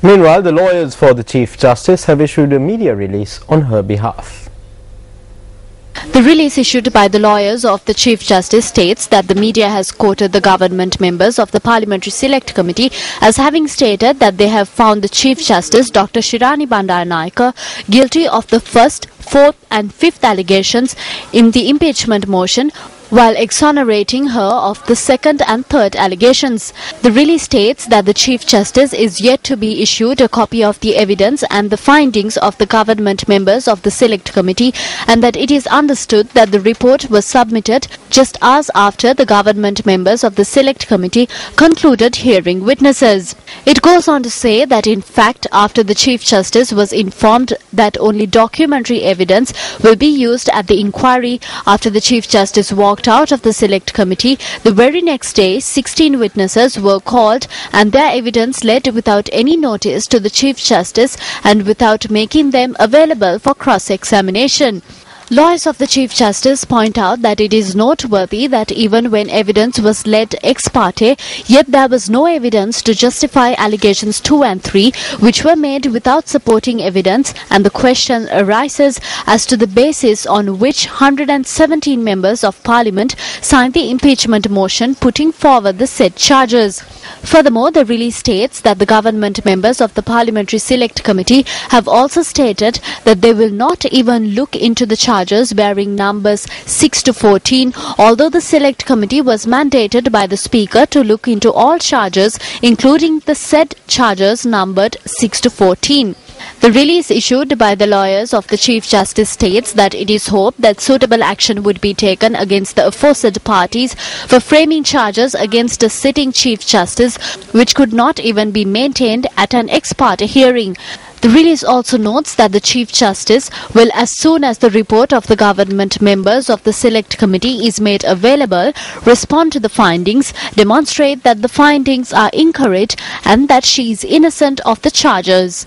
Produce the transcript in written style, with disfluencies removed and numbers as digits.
Meanwhile, the lawyers for the Chief Justice have issued a media release on her behalf. The release issued by the lawyers of the Chief Justice states that the media has quoted the government members of the Parliamentary Select Committee as having stated that they have found the Chief Justice Dr. Shirani Bandaranaike guilty of the first, fourth and fifth allegations in the impeachment motion, while exonerating her of the second and third allegations. The release states that the Chief Justice is yet to be issued a copy of the evidence and the findings of the government members of the Select Committee, and that it is understood that the report was submitted just hours after the government members of the Select Committee concluded hearing witnesses. It goes on to say that in fact, after the Chief Justice was informed that only documentary evidence will be used at the inquiry, after the Chief Justice walked out of the Select Committee, the very next day 16 witnesses were called and their evidence led without any notice to the Chief Justice and without making them available for cross-examination. Lawyers of the Chief Justice point out that it is noteworthy that even when evidence was led ex parte, yet there was no evidence to justify allegations 2 and 3, which were made without supporting evidence, and the question arises as to the basis on which 117 members of Parliament signed the impeachment motion putting forward the said charges. Furthermore, the release states that the government members of the Parliamentary Select Committee have also stated that they will not even look into the charges bearing numbers 6 to 14, although the Select Committee was mandated by the Speaker to look into all charges, including the said charges numbered 6 to 14. The release issued by the lawyers of the Chief Justice states that it is hoped that suitable action would be taken against the aforesaid parties for framing charges against a sitting Chief Justice, which could not even be maintained at an ex parte hearing. The release also notes that the Chief Justice will, as soon as the report of the government members of the Select Committee is made available, respond to the findings, demonstrate that the findings are incorrect and that she is innocent of the charges.